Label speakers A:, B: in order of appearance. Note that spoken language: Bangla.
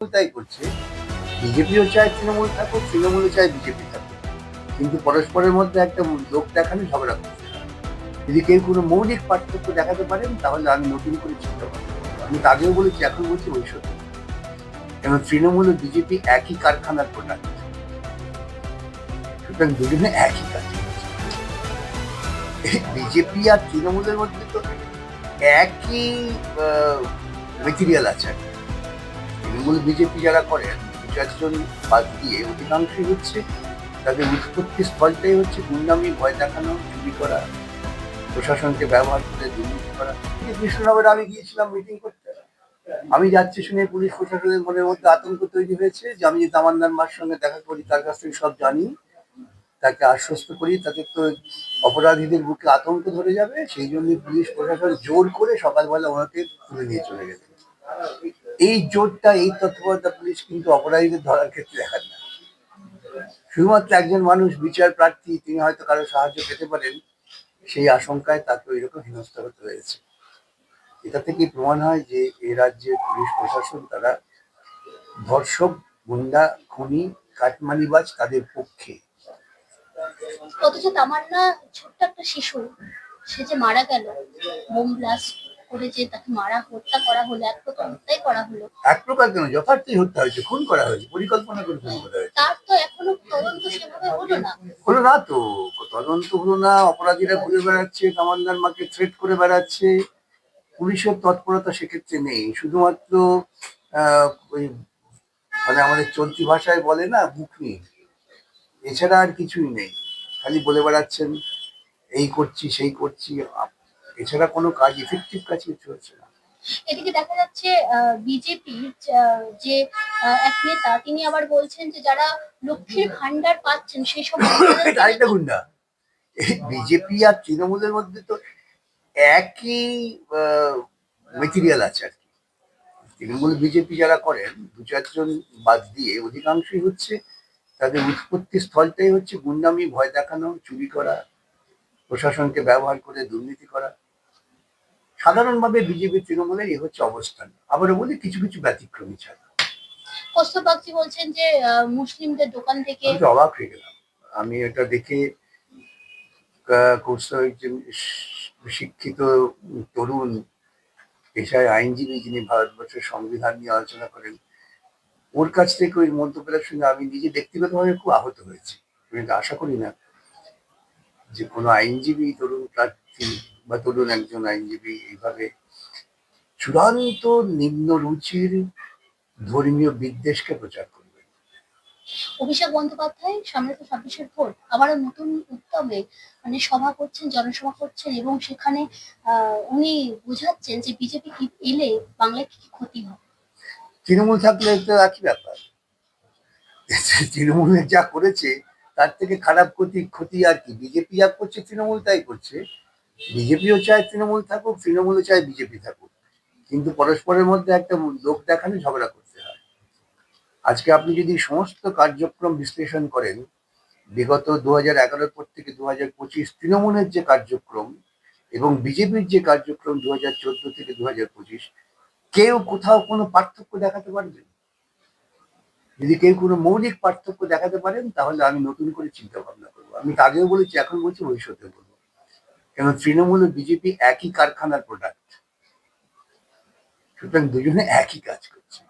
A: তাই করছে। বিজেপিও চায় তৃণমূল থাকুক, তৃণমূলও চায় বিজেপি থাকুক, কিন্তু পরস্পরের মধ্যে একটা লোক দেখানো ঝগড়া করছে। যদি কেউ কোনো মৌলিক পার্থক্য দেখাতে পারেন তাহলে আমি নতুন করে চিন্তা করবো। আমি তো আগেও বলেছি, এখন বলছি ভবিষ্যতে। কেন তৃণমূল ও বিজেপি একই কারখানার প্রোডাক্ট, সুতরাং দুজনে একই কাজ করছে। বিজেপি আর তৃণমূলের মধ্যে তো একই মেটেরিয়াল আছে। তৃণমূল বিজেপি যারা করেন, দু চারজন বাদ দিয়ে অধিকাংশই হচ্ছে তাদের উৎপত্তি স্থলটাই হচ্ছে গুন্ডামি, ভয় দেখানো, চুরি করা, প্রশাসনকে ব্যবহার করে দুর্নীতি করা। কৃষ্ণনগরে আমি গিয়েছিলাম মিটিং করতে, আমি যাচ্ছি শুনে পুলিশ প্রশাসনের মনের মধ্যে আতঙ্ক তৈরি হয়েছে যে আমি যে তামান্নার মার সঙ্গে দেখা করি, তার কাছ থেকে সব জানি, তাকে আশ্বস্ত করি, তাদের তো অপরাধীদের বুকে আতঙ্ক ধরে যাবে, সেই জন্য পুলিশ প্রশাসন জোর করে সকালবেলা ওনাকে তুলে নিয়ে চলে গেছে। এই জোরটা, এই তৎপরতা পুলিশ কিন্তু অপরাধীদের ধরার ক্ষেত্রে দেখান না। শুধুমাত্র একজন মানুষ বিচার প্রার্থী, তিনি হয়তো কারো সাহায্য পেতে পারেন, সেই আশঙ্কায় তাকে ওইরকম হেনস্থা হতে হয়েছে। এটা থেকেই প্রমাণ হয় যে এ রাজ্যের পুলিশ প্রশাসন তারা ধর্ষক, গুন্ডা, খুনি, কাটমানিবাজ তাদের পক্ষে।
B: অথচ তামান্না ছোট্ট একটা শিশু, সে যে মারা গেল, বোম ব্লাস্ট করে যে তাকে হত্যা করা হলো, এক প্রকার হত্যাই করা হলো।
A: এক প্রকার কেন, যথার্থই হত্যা হয়েছে, খুন করা হয়েছে, পরিকল্পনা করে খুন করা হয়েছে।
B: তার তো এখনো তদন্ত সেভাবে হলো না।
A: হলো না তো, তদন্ত হলো না, অপরাধীরা ঘুরে বেড়াচ্ছে, তামান্নার মাকে থ্রেট করে বেড়াচ্ছে। পুলিশের তৎপরতা সেক্ষেত্রে নেই, শুধুমাত্র ওই মানে আমাদের চলতি ভাষায় বলে না, বুকনি, এছাড়া আর কিছুই নেই। খালি বলে বেড়াচ্ছেন এই করছি সেই করছি, এছাড়া কোনো কাজ, ইফেক্টিভ কাজ কিছু হচ্ছে না।
B: এদিকে দেখা যাচ্ছে বিজেপির যে এক নেতা, তিনি আবার বলছেন যে যারা লক্ষ্মীর ভান্ডার পাচ্ছেন সেই সব
A: আরেকটা গুন্ডা। বিজেপি আর তৃণমূলের মধ্যে তো একই মেটেরিয়াল আছে আর কি। তৃণমূল বিজেপি যারা করেন, দু চারজন বাদ দিয়ে অধিকাংশই হচ্ছে তাদের উৎপত্তি স্থলটাই হচ্ছে গুন্ডামি, ভয় দেখানো, চুরি করা, প্রশাসনকে ব্যবহার করে দুর্নীতি করা। সাধারণভাবে বিজেপি তৃণমূলের এই হচ্ছে অবস্থান। আবারও বলি, কিছু কিছু ব্যতিক্রমী ছাড়া।
B: কৌস্তব বাগচি বলছেন যে মুসলিমদের দোকান থেকে,
A: আমি তো অবাক হয়ে গেলাম। আমি এটা দেখে, কৌস্তব একজন শিক্ষিত তরুণ পেশায় আইনজীবী, যিনি ভারতবর্ষের সংবিধান নিয়ে আলোচনা করেন, ওর কাছ থেকে ওই মন্তব্যের শুনে আমি নিজে ব্যক্তিগতভাবে খুব আহত হয়েছি। আমি তো আশা করি না যে কোনো আইনজীবী, তরুণ প্রার্থী বা তরুণ একজন আইনজীবী এইভাবে চূড়ান্ত নিম্ন রুচির ধর্মীয় বিদ্বেষকে প্রচার করবে।
B: অভিষেক বন্দ্যোপাধ্যায় সামনে তো 26-এর ভোট, আবারও নতুন উদ্যমে মানে সভা করছেন, জনসভা করছেন, এবং সেখানে উনি বোঝাচ্ছেন যে বিজেপি এলে বাংলায় কি ক্ষতি হবে।
A: তৃণমূল থাকলে তো একই ব্যাপার। তৃণমূলের যা করেছে তার থেকে খারাপ ক্ষতি আর কি। বিজেপি যা করছে তৃণমূল তাই করছে। বিজেপিও চায় তৃণমূল থাকুক, তৃণমূলও চায় বিজেপি থাকুক, কিন্তু পরস্পরের মধ্যে একটা লোক দেখানো ঝগড়া করতে হয়। আজকে আপনি যদি সমস্ত কার্যক্রম বিশ্লেষণ করেন, বিগত 2011 পর থেকে 2025 তৃণমূলের যে কার্যক্রম এবং বিজেপির যে কার্যক্রম 2014 থেকে 2025, কেউ কোথাও কোনো পার্থক্য দেখাতে পারবেন? যদি কেউ কোনো মৌলিক পার্থক্য দেখাতে পারেন তাহলে আমি নতুন করে চিন্তা ভাবনা করবো। আমি তো আগেও বলেছি, এখন বলছি, ভবিষ্যতে বলবো। কেন তৃণমূল ও বিজেপি একই কারখানার প্রোডাক্ট, সুতরাং দুজনে একই কাজ করছে।